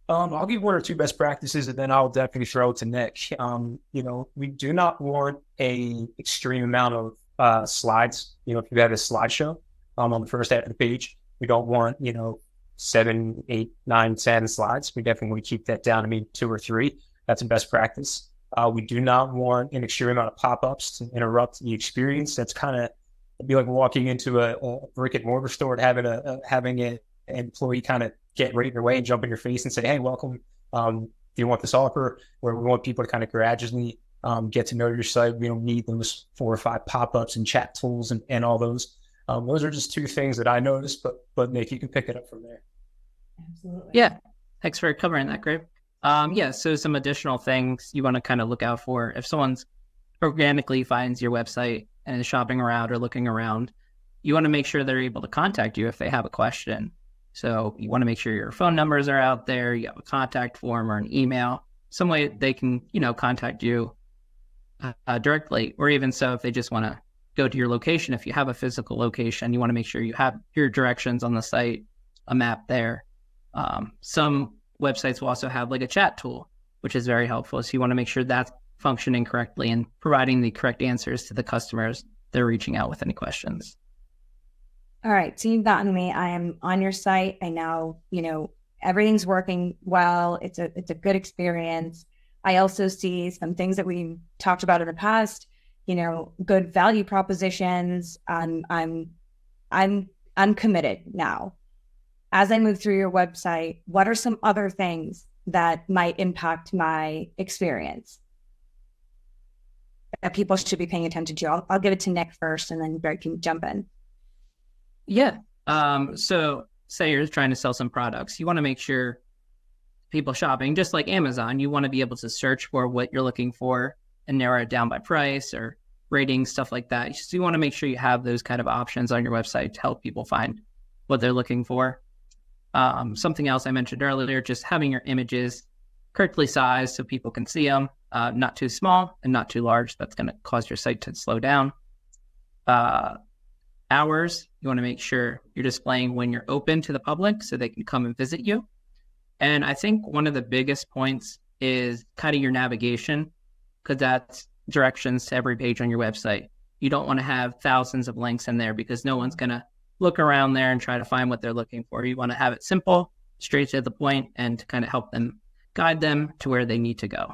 I'll give one or two best practices, and then I'll definitely throw it to Nick. We do not want a extreme amount of slides. If you have a slideshow on the first half of the page, we don't want 7, 8, 9, 10 slides. We definitely keep that down to maybe 2 or 3. That's a best practice. We do not want an extreme amount of pop-ups to interrupt the experience. That's kind of be like walking into a brick and mortar store and having an employee kind of get right in your way and jump in your face and say, "Hey, welcome. Do you want this offer?" Where we want people to kind of gradually get to know your site. We don't need those 4 or 5 pop-ups and chat tools and all those. Those are just 2 things that I noticed, but Nick, you can pick it up from there. Absolutely. Yeah. Thanks for covering that, Grape. So some additional things you want to kind of look out for. If someone's organically finds your website and is shopping around or looking around, you want to make sure they're able to contact you if they have a question. So you want to make sure your phone numbers are out there, you have a contact form or an email, some way they can, contact you directly. Or even so, if they just want to go to your location, if you have a physical location, you want to make sure you have your directions on the site, a map there. Some websites will also have like a chat tool, which is very helpful. So you want to make sure that's functioning correctly and providing the correct answers to the customers they're reaching out with any questions. All right. So you've gotten me. I am on your site. I now, everything's working well. It's a good experience. I also see some things that we talked about in the past, good value propositions. I'm committed now. As I move through your website, what are some other things that might impact my experience that people should be paying attention to? I'll give it to Nick first, and then Greg can jump in. Yeah. So say you're trying to sell some products. You want to make sure people shopping, just like Amazon, you want to be able to search for what you're looking for and narrow it down by price or rating, stuff like that. So you want to make sure you have those kind of options on your website to help people find what they're looking for. Something else I mentioned earlier, just having your images correctly sized so people can see them, not too small and not too large. That's going to cause your site to slow down. Hours, you want to make sure you're displaying when you're open to the public so they can come and visit you. And I think one of the biggest points is kind of your navigation, because that's directions to every page on your website. You don't want to have thousands of links in there because no one's going to look around there and try to find what they're looking for. You want to have it simple, straight to the point, and to kind of help them, guide them to where they need to go.